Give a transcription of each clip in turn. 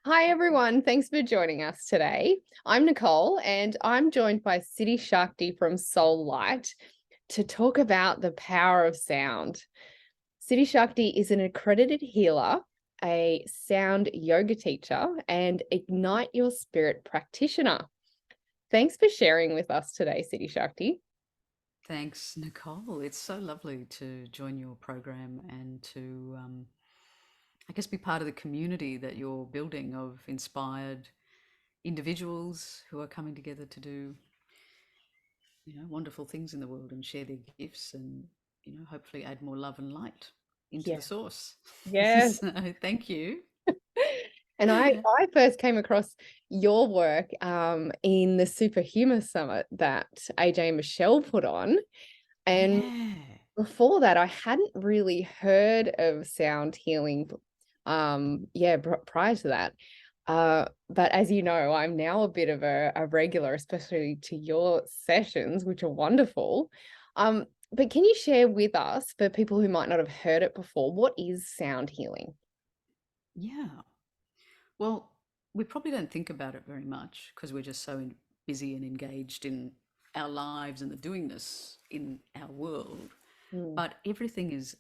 Hi, everyone. Thanks for joining us today. I'm Nicole, and I'm joined by Siddhi Shakti from Soul Light to talk about the power of sound. Siddhi Shakti is an accredited healer, a sound yoga teacher, and Ignite Your Spirit practitioner. Thanks for sharing with us today, Siddhi Shakti. Thanks, Nicole. It's so lovely to join your program and to, I guess, be part of the community that you're building of inspired individuals who are coming together to do, wonderful things in the world and share their gifts and, hopefully add more love and light into the Yeah. source. Yeah. So, thank you. And I first came across your work in the Superhumour Summit that AJ and Michelle put on. And Yeah. before that, I hadn't really heard of sound healing, prior to that. But as you know, I'm now a bit of a regular, especially to your sessions, which are wonderful. But can you share with us, for people who might not have heard it before, what is sound healing? Yeah. Well, we probably don't think about it very much because we're just so busy and engaged in our lives and the doingness in our world. Mm. But everything is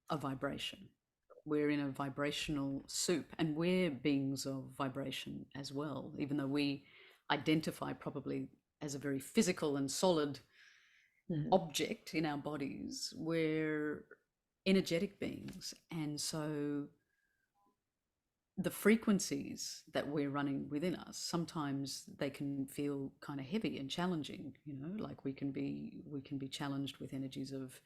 a vibration. We're in a vibrational soup and we're beings of vibration as well, even though we identify probably as a very physical and solid Mm. object in our bodies. We're energetic beings. And so the frequencies that we're running within us, sometimes they can feel kind of heavy and challenging, like we can be challenged with energies of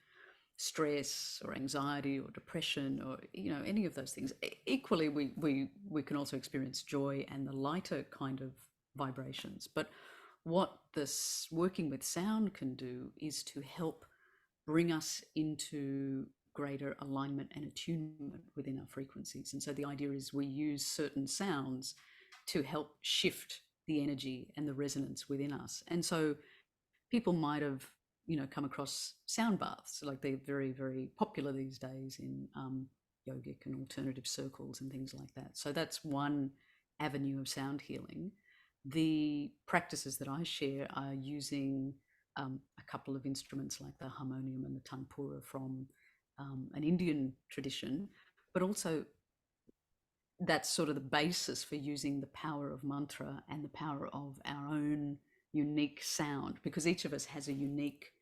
stress or anxiety or depression or any of those things. Equally, we can also experience joy and the lighter kind of vibrations. But what this working with sound can do is to help bring us into greater alignment and attunement within our frequencies. And so the idea is we use certain sounds to help shift the energy and the resonance within us. And so people might have come across sound baths, like they're very, very popular these days in yogic and alternative circles and things like that. So that's one avenue of sound healing. The practices that I share are using a couple of instruments like the harmonium and the tanpura from an Indian tradition, but also that's sort of the basis for using the power of mantra and the power of our own unique sound, because each of us has a unique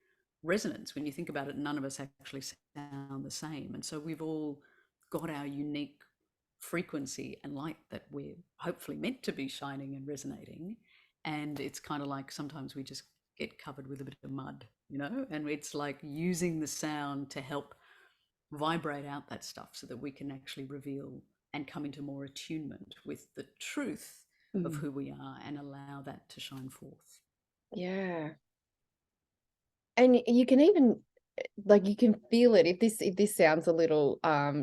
resonance. When you think about it, none of us actually sound the same. And so we've all got our unique frequency and light that we're hopefully meant to be shining and resonating. And it's kind of like sometimes we just get covered with a bit of mud, and it's like using the sound to help vibrate out that stuff so that we can actually reveal and come into more attunement with the truth of Mm. who we are and allow that to shine forth. Yeah. And you can even, like, you can feel it. If this sounds a little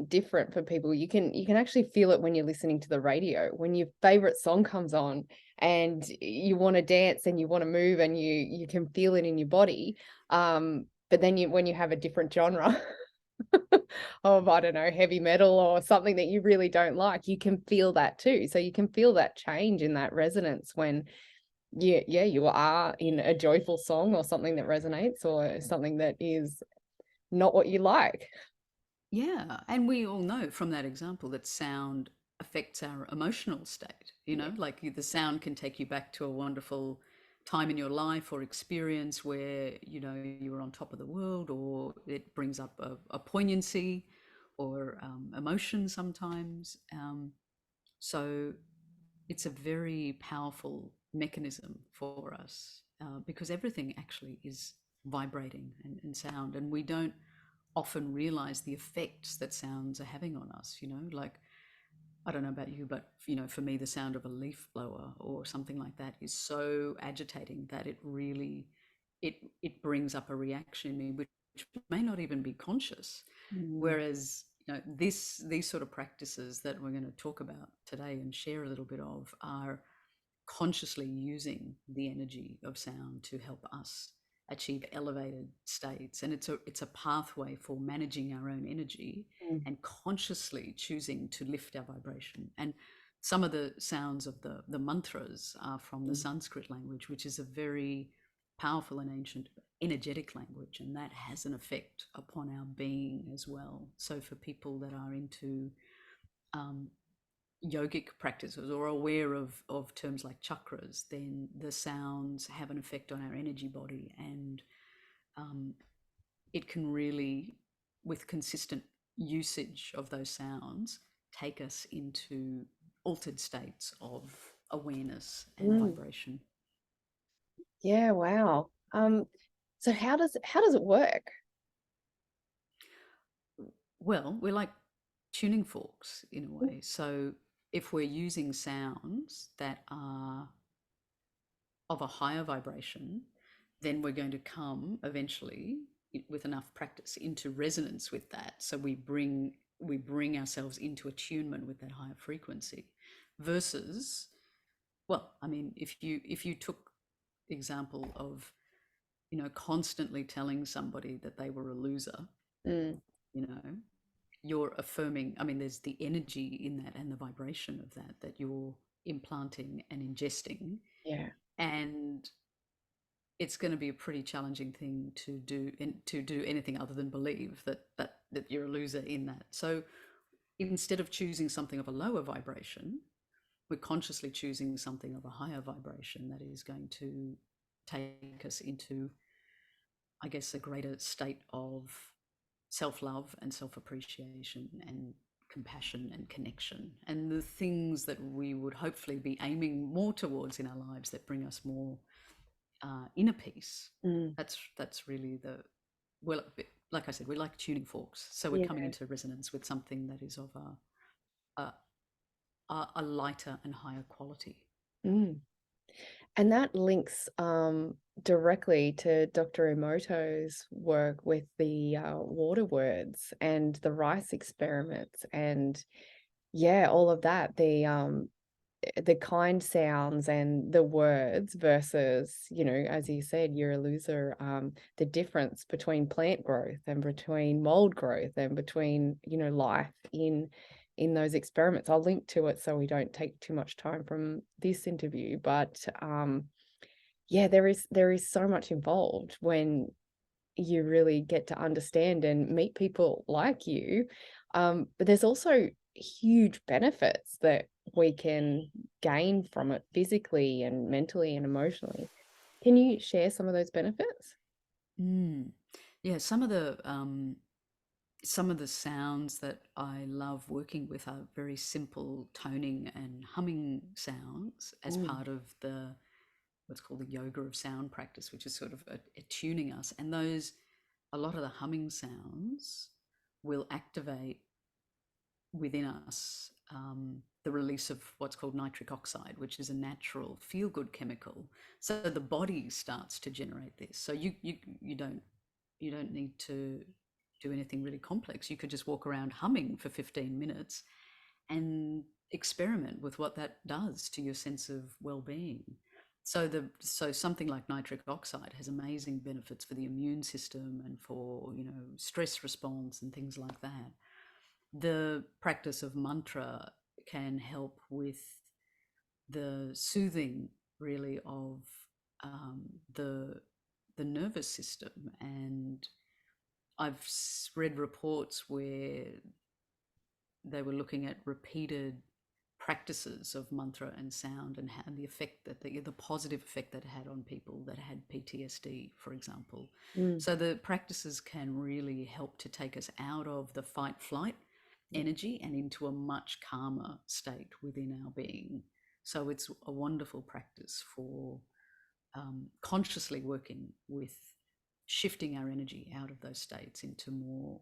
different for people, you can actually feel it when you're listening to the radio, when your favorite song comes on and you want to dance and you want to move and you can feel it in your body. But then when you have a different genre of, I don't know, heavy metal or something that you really don't like, you can feel that too. So you can feel that change in that resonance when you are in a joyful song or something that resonates or something that is not what you like. Yeah. And we all know from that example that sound affects our emotional state, Yeah. like the sound can take you back to a wonderful time in your life or experience where, you were on top of the world, or it brings up a poignancy or emotion sometimes. So it's a very powerful mechanism for us because everything actually is vibrating and sound, and we don't often realize the effects that sounds are having on us. Like, I don't know about you, but for me, the sound of a leaf blower or something like that is so agitating that it really it brings up a reaction in me which may not even be conscious. Mm. Whereas, these sort of practices that we're going to talk about today and share a little bit of are consciously using the energy of sound to help us achieve elevated states. And it's a pathway for managing our own energy Mm. and consciously choosing to lift our vibration. And some of the sounds of the mantras are from the Mm. Sanskrit language, which is a very powerful and ancient energetic language, and that has an effect upon our being as well. So for people that are into um, yogic practices or aware of terms like chakras, then the sounds have an effect on our energy body, and um, it can really, with consistent usage of those sounds, take us into altered states of awareness and Mm. vibration. Yeah, wow. So how does it work? Well, we're like tuning forks in a way. So if we're using sounds that are of a higher vibration, then we're going to come eventually with enough practice into resonance with that. So we bring ourselves into attunement with that higher frequency versus, well, I mean, if you took example of, constantly telling somebody that they were a loser, Mm. you know, you're affirming, I mean, there's the energy in that and the vibration of that you're implanting and ingesting. Yeah. And it's going to be a pretty challenging thing to do anything other than believe that you're a loser in that. So instead of choosing something of a lower vibration, we're consciously choosing something of a higher vibration that is going to take us into, I guess, a greater state of self-love and self-appreciation and compassion and connection, and the things that we would hopefully be aiming more towards in our lives that bring us more inner peace. Mm. That's really the, well, like I said, we're like tuning forks, so we're coming Yeah. into resonance with something that is of a lighter and higher quality. Mm. And that links directly to Dr. Emoto's work with the water words and the rice experiments and yeah, all of that. The kind sounds and the words versus, as you said, you're a loser, the difference between plant growth and between mold growth and between, life in those experiments. I'll link to it so we don't take too much time from this interview. But yeah, there is so much involved when you really get to understand and meet people like you. But there's also huge benefits that we can gain from it physically and mentally and emotionally. Can you share some of those benefits? Mm. Yeah, some of the sounds that I love working with are very simple toning and humming sounds as Mm. part of the what's called the yoga of sound practice, which is sort of attuning us. And a lot of the humming sounds will activate within us the release of what's called nitric oxide, which is a natural feel-good chemical. So the body starts to generate this. So you don't need to do anything really complex. You could just walk around humming for 15 minutes and experiment with what that does to your sense of well-being. So something like nitric oxide has amazing benefits for the immune system and for, stress response and things like that. The practice of mantra can help with the soothing, really, of um, the the nervous system. And I've read reports where they were looking at repeated practices of mantra and sound and the effect that the positive effect that it had on people that had PTSD, for example. Mm. So the practices can really help to take us out of the fight flight energy and into a much calmer state within our being. So it's a wonderful practice for consciously working with shifting our energy out of those states into more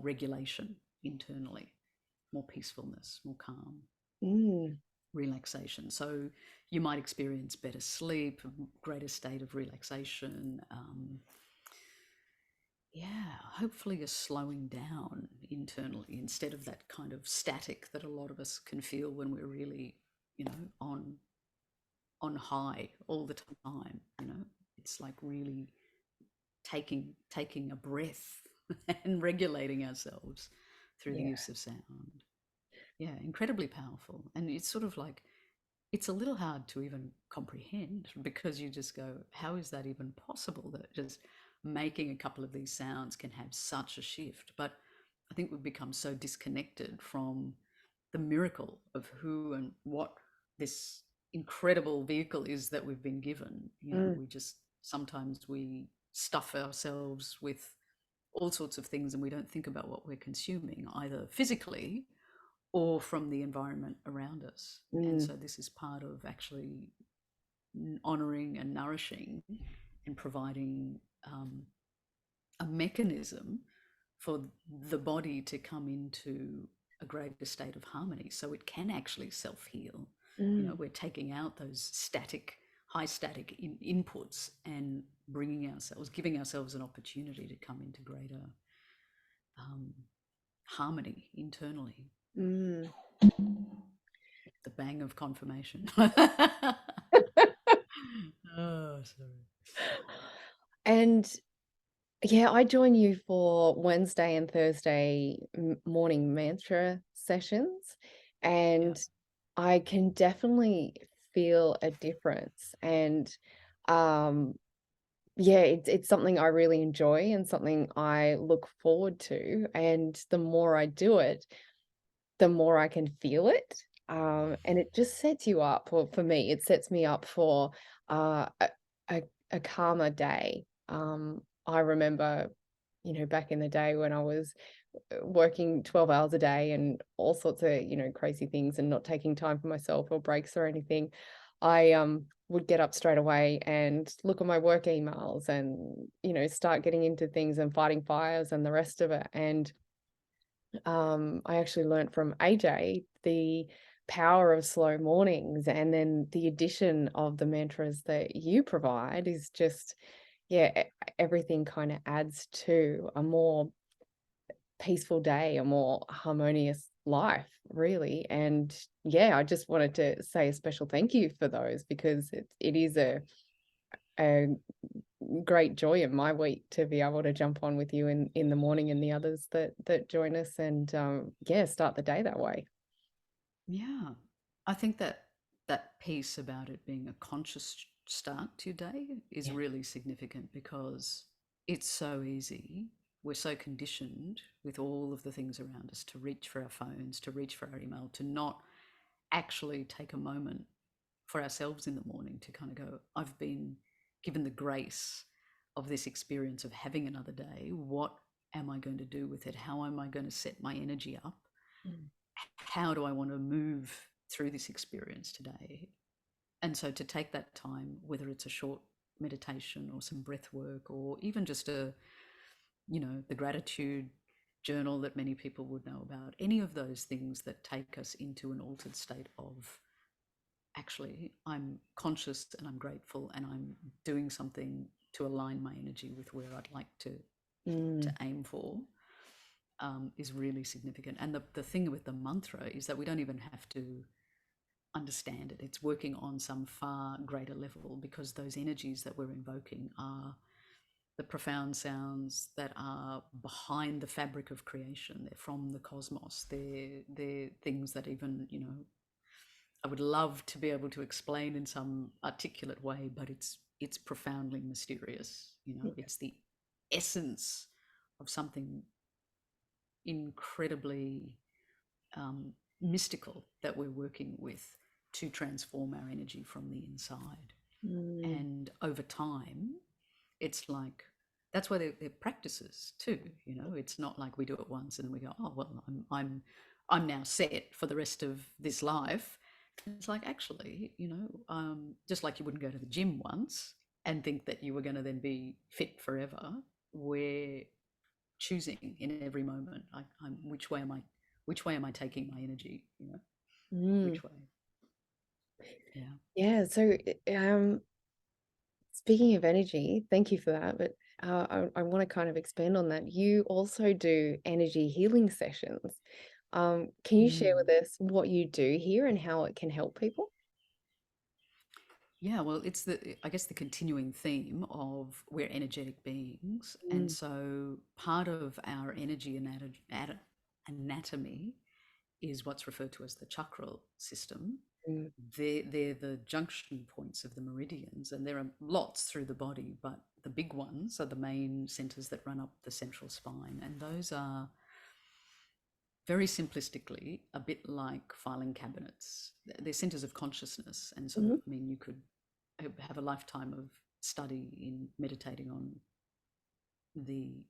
regulation internally, more peacefulness, more calm, Mm. relaxation. So you might experience better sleep, greater state of relaxation. Yeah, hopefully you're slowing down internally instead of that kind of static that a lot of us can feel when we're really, on high all the time. It's like really taking a breath and regulating ourselves through the Yeah. use of sound. Yeah, incredibly powerful. And it's sort of like, it's a little hard to even comprehend because you just go, how is that even possible that just making a couple of these sounds can have such a shift? But I think we've become so disconnected from the miracle of who and what this incredible vehicle is that we've been given. You know, Mm, we just sometimes we stuff ourselves with all sorts of things and we don't think about what we're consuming, either physically or from the environment around us. And mm, so this is part of actually honoring and nourishing and providing a mechanism for the body to come into a greater state of harmony so it can actually self heal. You know, mm, we're taking out those static, high static inputs and bringing ourselves, giving ourselves an opportunity to come into greater um, harmony internally. mm. The bang of confirmation. Oh, sorry. And yeah, I join you for Wednesday and Thursday morning mantra sessions, Yeah. and I can definitely feel a difference. And um, yeah, it's something I really enjoy and something I look forward to. And the more I do it, the more I can feel it. And it just sets you up, or for me, it sets me up for a, a, a calmer day. I remember, back in the day when I was working 12 hours a day and all sorts of, crazy things and not taking time for myself or breaks or anything, I would get up straight away and look at my work emails and, start getting into things and fighting fires and the rest of it. And I actually learned from AJ the power of slow mornings, and then the addition of the mantras that you provide is just, yeah, everything kind of adds to a more peaceful day, a more harmonious life, really. And yeah, I just wanted to say a special thank you for those, because it is a great joy in my week to be able to jump on with you in the morning, and the others that join us, and yeah, start the day that way. Yeah. I think that that piece about it being a conscious start to your day is Yeah. really significant because it's so easy. We're so conditioned with all of the things around us to reach for our phones, to reach for our email, to not actually take a moment for ourselves in the morning to kind of go, I've been given the grace of this experience of having another day. What am I going to do with it? How am I going to set my energy up? Mm. How do I want to move through this experience today? And so to take that time, whether it's a short meditation or some breath work or even just the gratitude journal that many people would know about, any of those things that take us into an altered state of actually, I'm conscious and I'm grateful and I'm doing something to align my energy with where I'd like to Mm. aim for, is really significant. And the thing with the mantra is that we don't even have to understand it. It's working on some far greater level because those energies that we're invoking are the profound sounds that are behind the fabric of creation. They're from the cosmos. They're things that even, I would love to be able to explain in some articulate way, but it's profoundly mysterious. It's the essence of something incredibly mystical that we're working with to transform our energy from the inside. Mm. And over time, it's like that's why they're practices too. It's not like we do it once and we go, oh well, I'm now set for the rest of this life. It's like actually, just like you wouldn't go to the gym once and think that you were going to then be fit forever. We're choosing in every moment. Which way am I taking my energy? Mm. Which way? Yeah. Yeah, so speaking of energy, thank you for that. But I want to kind of expand on that. You also do energy healing sessions. Can you share Mm. with us what you do here and how it can help people? Yeah, well, it's I guess the continuing theme of we're energetic beings. And Mm. so part of our energy anatomy is what's referred to as the chakral system. Mm. They're the junction points of the meridians, and there are lots through the body, but the big ones are the main centers that run up the central spine. And those are, very simplistically, a bit like filing cabinets. They're centers of consciousness. And so, Mhm. I mean, you could have a lifetime of study in meditating on the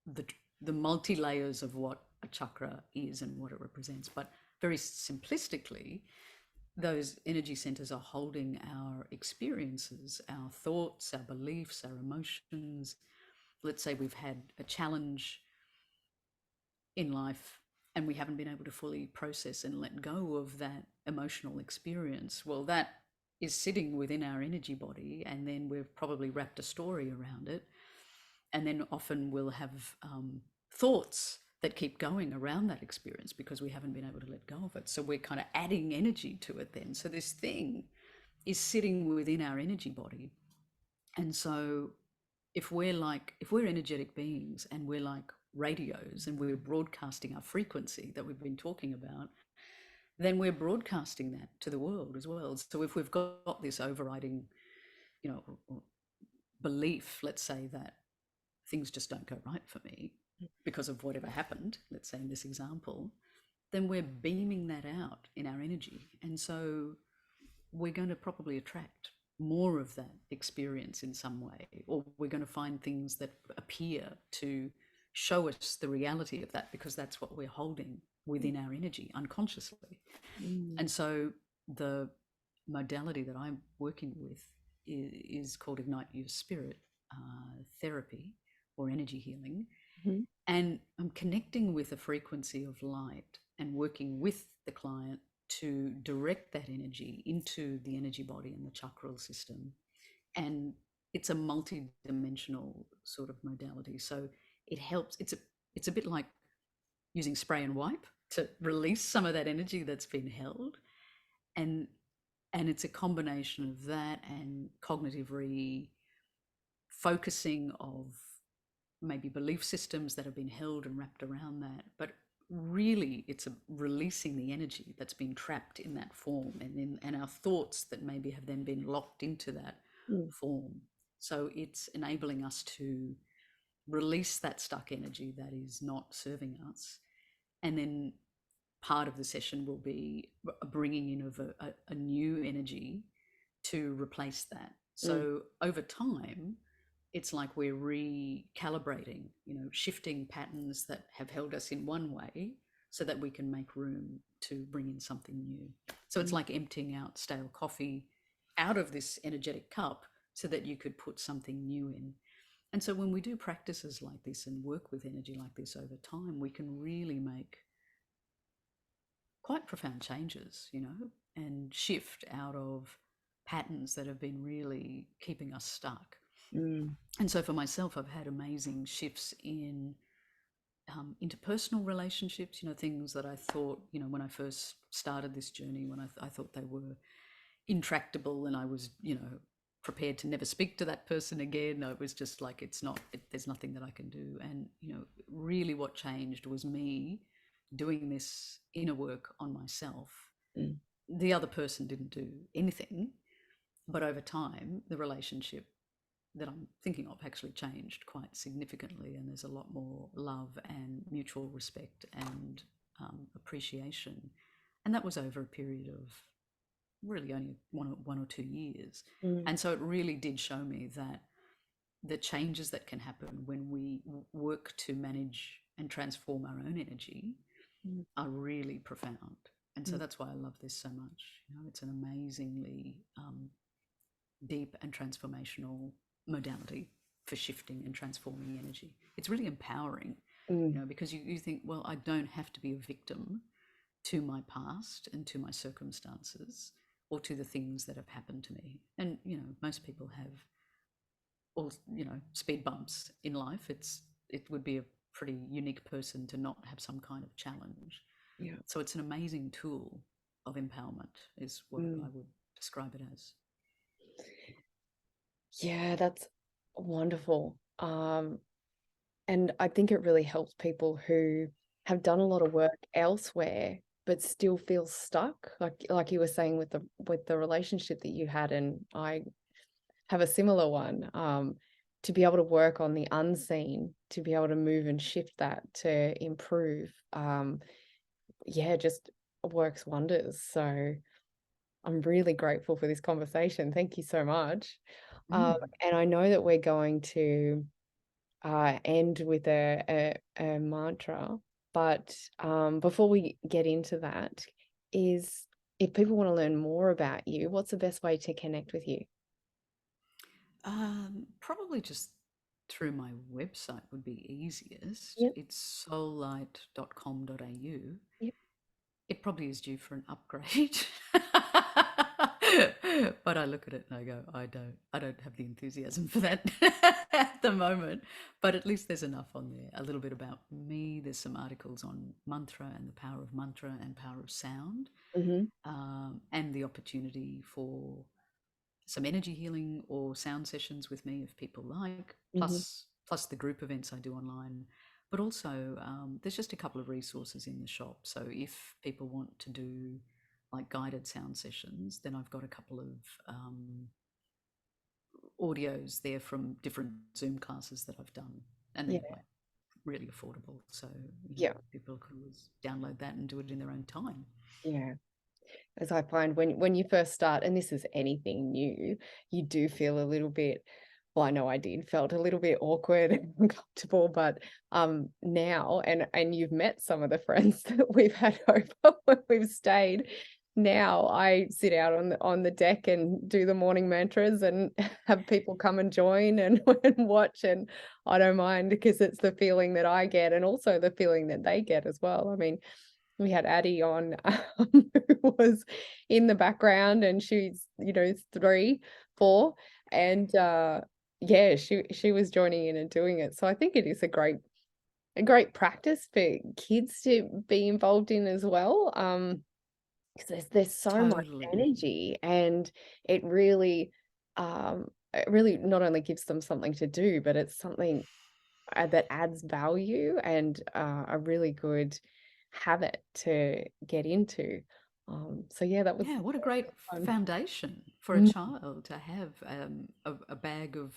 the the multi layers of what a chakra is and what it represents. But very simplistically, those energy centers are holding our experiences, our thoughts, our beliefs, our emotions. Let's say we've had a challenge in life and we haven't been able to fully process and let go of that emotional experience. Well, that is sitting within our energy body, and then we've probably wrapped a story around it. And then often we'll have thoughts that keep going around that experience because we haven't been able to let go of it. So we're kind of adding energy to it then. So this thing is sitting within our energy body. And so if we're energetic beings and we're like radios and we're broadcasting our frequency that we've been talking about, then we're broadcasting that to the world as well. So if we've got this overriding, you know, belief, let's say, that things just don't go right for me because of whatever happened, let's say in this example, then we're beaming that out in our energy. And so we're going to probably attract more of that experience in some way, or we're going to find things that appear to show us the reality of that because that's what we're holding within our energy unconsciously. Mm. And so the modality that I'm working with is called Ignite Your Spirit therapy or energy healing. Mhm. And I'm connecting with a frequency of light and working with the client to direct that energy into the energy body and the chakral system. And it's a multi-dimensional sort of modality. So it helps. It's a bit like using spray and wipe to release some of that energy that's been held. And it's a combination of that and cognitive refocusing of maybe belief systems that have been held and wrapped around that. But really, it's releasing the energy that's been trapped in that form, and our thoughts that maybe have then been locked into that Mm. form. So it's enabling us to release that stuck energy that is not serving us. And then part of the session will be bringing in of a new energy to replace that. Mm. So over time, it's like we're recalibrating, shifting patterns that have held us in one way so that we can make room to bring in something new. So it's Mm. like emptying out stale coffee out of this energetic cup so that you could put something new in. And so when we do practices like this and work with energy like this over time, we can really make quite profound changes, and shift out of patterns that have been really keeping us stuck. Mm. And so for myself, I've had amazing shifts in interpersonal relationships, things that I thought, when I first started this journey, when I thought they were intractable and I was, prepared to never speak to that person again. I was just like, there's nothing that I can do. And, really what changed was me doing this inner work on myself. Mm. The other person didn't do anything, but over time, the relationship that I'm thinking of actually changed quite significantly, and there's a lot more love and mutual respect and appreciation. And that was over a period of really only one or 2 years. Mm. And so it really did show me that the changes that can happen when we work to manage and transform our own energy Mm. are really profound. And so Mm. that's why I love this so much. It's an amazingly deep and transformational modality for shifting and transforming energy. It's really empowering, Mm. because you think, well, I don't have to be a victim to my past and to my circumstances or to the things that have happened to me. And, most people have all, speed bumps in life. It would be a pretty unique person to not have some kind of challenge. Yeah. So it's an amazing tool of empowerment is what Mm. I would describe it as. Yeah, that's wonderful. And I think it really helps people who have done a lot of work elsewhere but still feel stuck, like you were saying with the relationship that you had, and I have a similar one. To be able to work on the unseen, to be able to move and shift that to improve, yeah, just works wonders. So I'm really grateful for this conversation. Thank you so much. Um, Mm. and I know that we're going to end with a mantra, but before we get into that, is if people want to learn more about you, what's the best way to connect with you? Probably just through my website would be easiest. Yep. It's soullight.com.au. Yep. It probably is due for an upgrade. But I look at it and I go, I don't have the enthusiasm for that at the moment. But at least there's enough on there. A little bit about me. There's some articles on mantra and the power of mantra and power of sound, Mm-hmm. and the opportunity for some energy healing or sound sessions with me if people like, Mm-hmm. plus the group events I do online. But also, there's just a couple of resources in the shop. So if people want to do like guided sound sessions, then I've got a couple of audios there from different Zoom classes that I've done, and Yeah. they're like really affordable. So Yeah. people could always download that and do it in their own time. Yeah. As I find when you first start, and this is anything new, you do feel a little bit, well, I know I did, felt a little bit awkward and uncomfortable, but now, and you've met some of the friends that we've had over when we've stayed. Now I sit out on the deck and do the morning mantras and have people come and join and, and watch, and I don't mind because it's the feeling that I get and also the feeling that they get as well. I mean, we had Addie on, who was in the background, and she's, 3, 4, and yeah, she was joining in and doing it. So I think it is a great practice for kids to be involved in as well. Because there's so much Totally. energy, and it really not only gives them something to do, but it's something that adds value and a really good habit to get into. So yeah, that was Yeah, what a great fun. foundation for a Mm, child to have a bag of,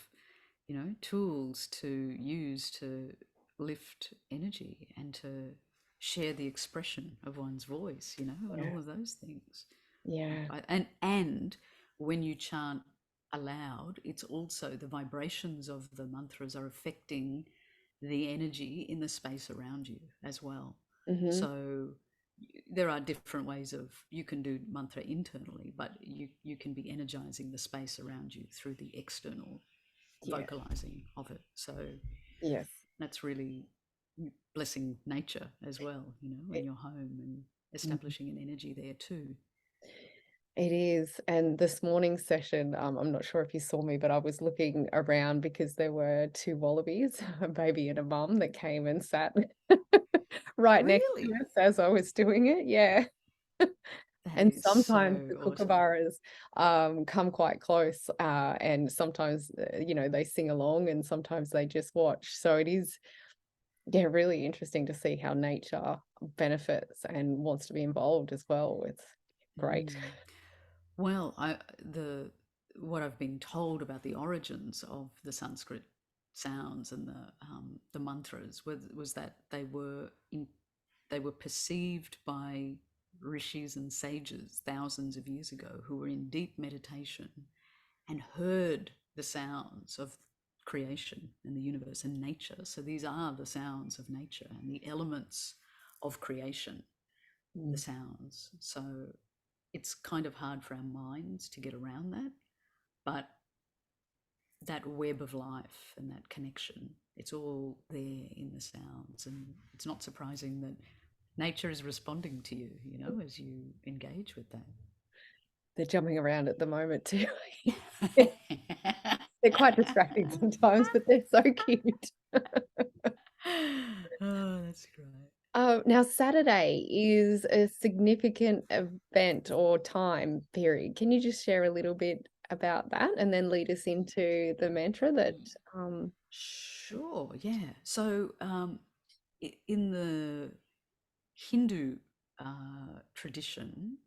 tools to use to lift energy and to share the expression of one's voice, and yeah, all of those things. yeah, And when you chant aloud, it's also the vibrations of the mantras are affecting the energy in the space around you as well. hmm, So there are different ways of you can do mantra internally, but you can be energizing the space around you through the external yeah, vocalizing of it. So yes. that's really blessing nature as well, in It, your home and mhm. establishing an energy there too. It is. And this morning's session, I'm not sure if you saw me, but I was looking around because there were two wallabies, a baby and a mum, that came and sat right next to Really? us as I was doing it. Yeah. That And is sometimes so the awesome. kookaburras come quite close, and sometimes, they sing along, and sometimes they just watch. So it is, yeah, really interesting to see how nature benefits and wants to be involved as well. It's great. Mm. Well, the what I've been told about the origins of the Sanskrit sounds and the mantras was that they were perceived by rishis and sages thousands of years ago who were in deep meditation and heard the sounds of creation and the universe and nature. So these are the sounds of nature and the elements of creation, the Mm, sounds. So it's kind of hard for our minds to get around that, but that web of life and that connection, it's all there in the sounds. And it's not surprising that nature is responding to you, as you engage with they're jumping around at the moment too. that. They're quite distracting sometimes, but they're so cute. Oh, that's great. Now, Saturday is a significant event or time period. Can you just share a little bit about that and then lead us into the mantra that, um, Sure, yeah. So, in the Hindu tradition,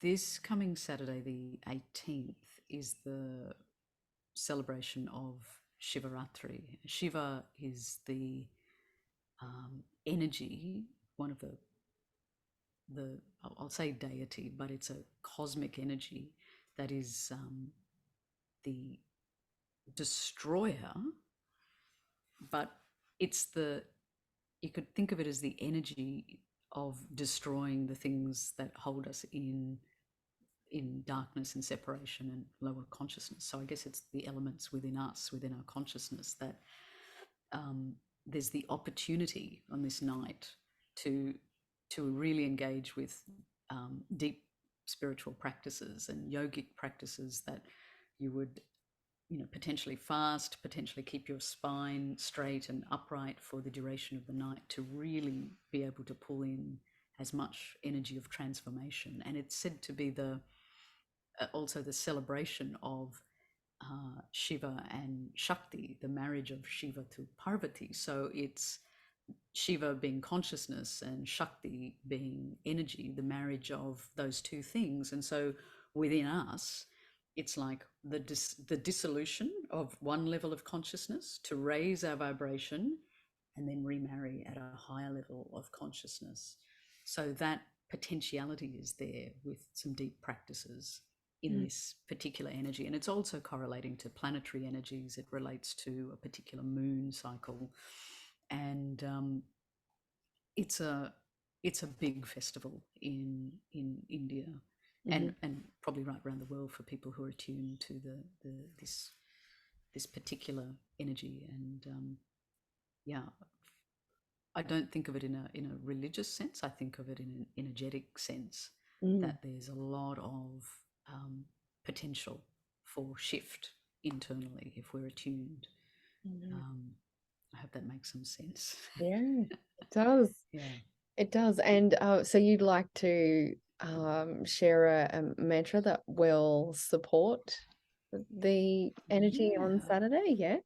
this coming Saturday, the 18th, is the celebration of Shivaratri. Shiva is the energy, one of the I'll say deity, but it's a cosmic energy that is the destroyer, but it's you could think of it as the energy of destroying the things that hold us in darkness and separation and lower consciousness. So I guess it's the elements within us, within our consciousness, that there's the opportunity on this night to really engage with deep spiritual practices and yogic practices that you would, potentially fast, potentially keep your spine straight and upright for the duration of the night, to really be able to pull in as much energy of transformation. And it's said to be also the celebration of Shiva and Shakti, the marriage of Shiva to Parvati. So it's Shiva being consciousness and Shakti being energy, the marriage of those two things. And so within us, it's like the dissolution of one level of consciousness to raise our vibration and then remarry at a higher level of consciousness. So that potentiality is there with some deep practices in this particular energy. And it's also correlating to planetary energies. It relates to a particular moon cycle. And it's a big festival in India, and probably right around the world for people who are attuned to this particular energy. And I don't think of it in a religious sense. I think of it in an energetic sense, that there's a lot of potential for shift internally if we're attuned. I hope that makes some sense. Yeah, it does. Yeah. It does. And so you'd like to share a mantra that will support the energy on Saturday? Yeah.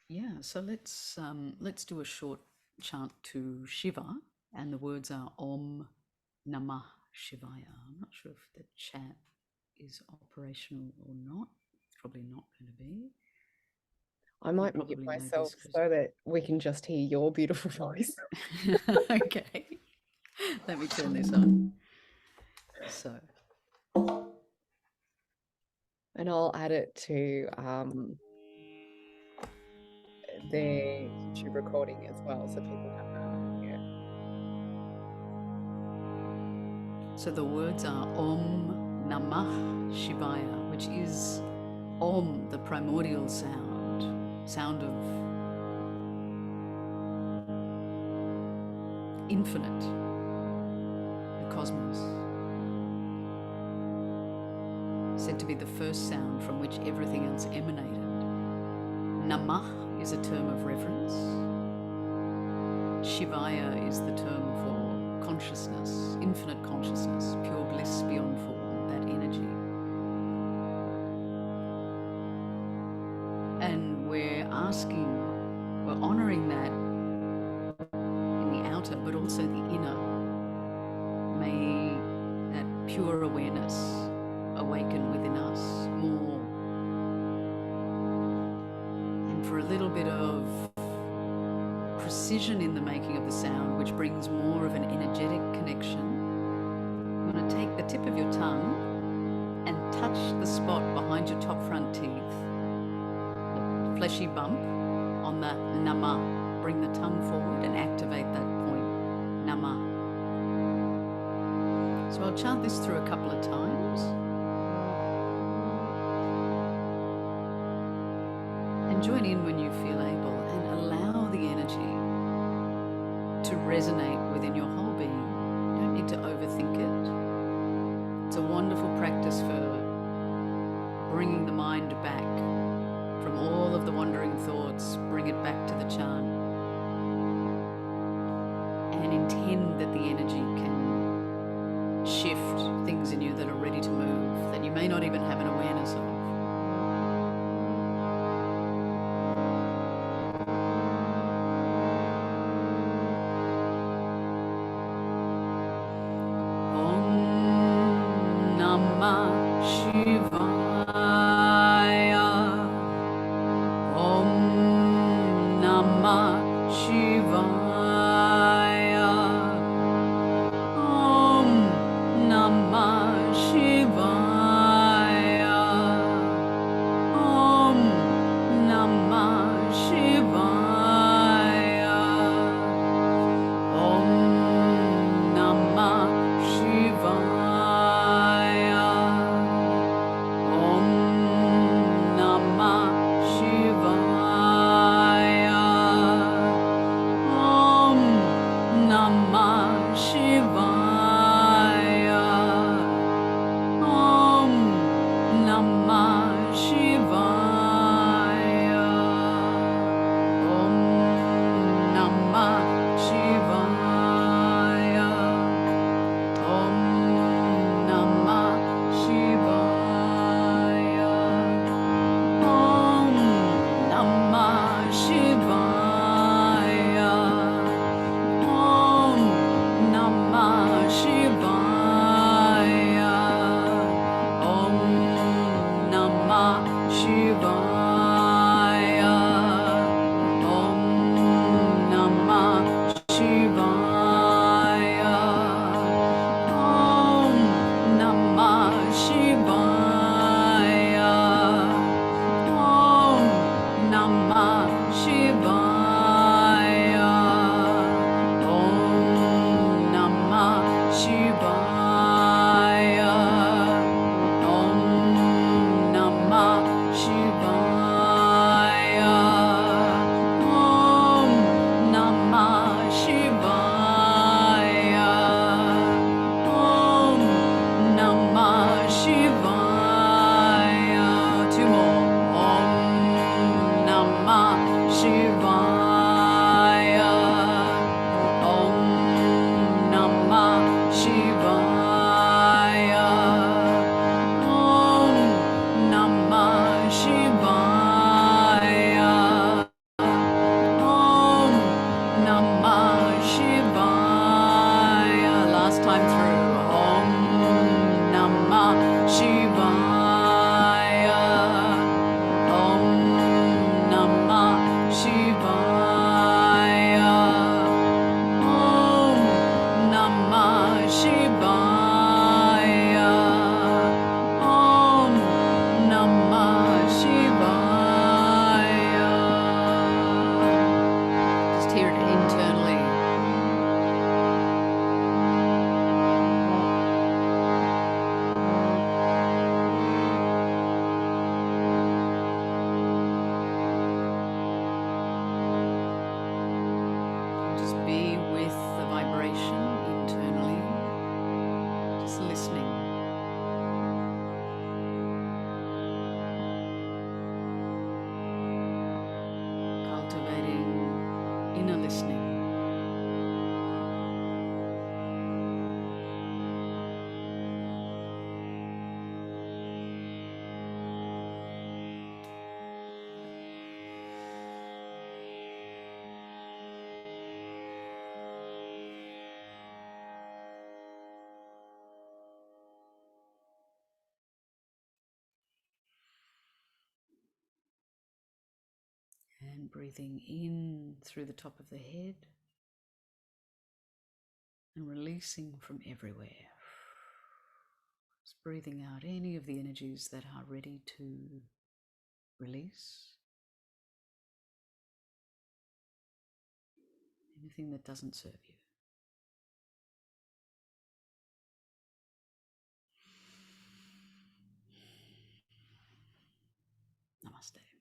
Yeah. So let's do a short chant to Shiva, and the words are Om Namah Shivaya. I'm not sure if the chat is operational or not. It's probably not going to be. I might mute myself so that we can just hear your beautiful voice. Okay. Let me turn this on. So. And I'll add it to the YouTube recording as well, so people can hear. So the words are Om Namah Shivaya, which is Om, the primordial sound of infinite, the cosmos, said to be the first sound from which everything else emanated. Namah is a term of reverence. Shivaya is the term for consciousness, infinite consciousness, pure bliss beyond form, that energy. And we're honoring that in the outer, but also the inner. May that pure awareness awaken within us more. And for a little bit of precision in the making of the sound, which brings more of an energetic connection, you want to take the tip of your tongue and touch the spot behind your top front teeth, the fleshy bump on the Nama. Bring the tongue forward and activate that point, Nama. So I'll chant this through a couple of times. And join in when you feel able, and allow the energy to resonate within your whole being. You don't need to overthink it. It's a wonderful practice for bringing the mind back from all of the wandering thoughts. Bring it back to the chant, and intend that the energy can shift things in you that are ready to move, that you may not even have an awareness of. Just listening. Cultivating inner listening. And breathing in through the top of the head and releasing from everywhere. Just breathing out any of the energies that are ready to release, anything that doesn't serve you. Namaste.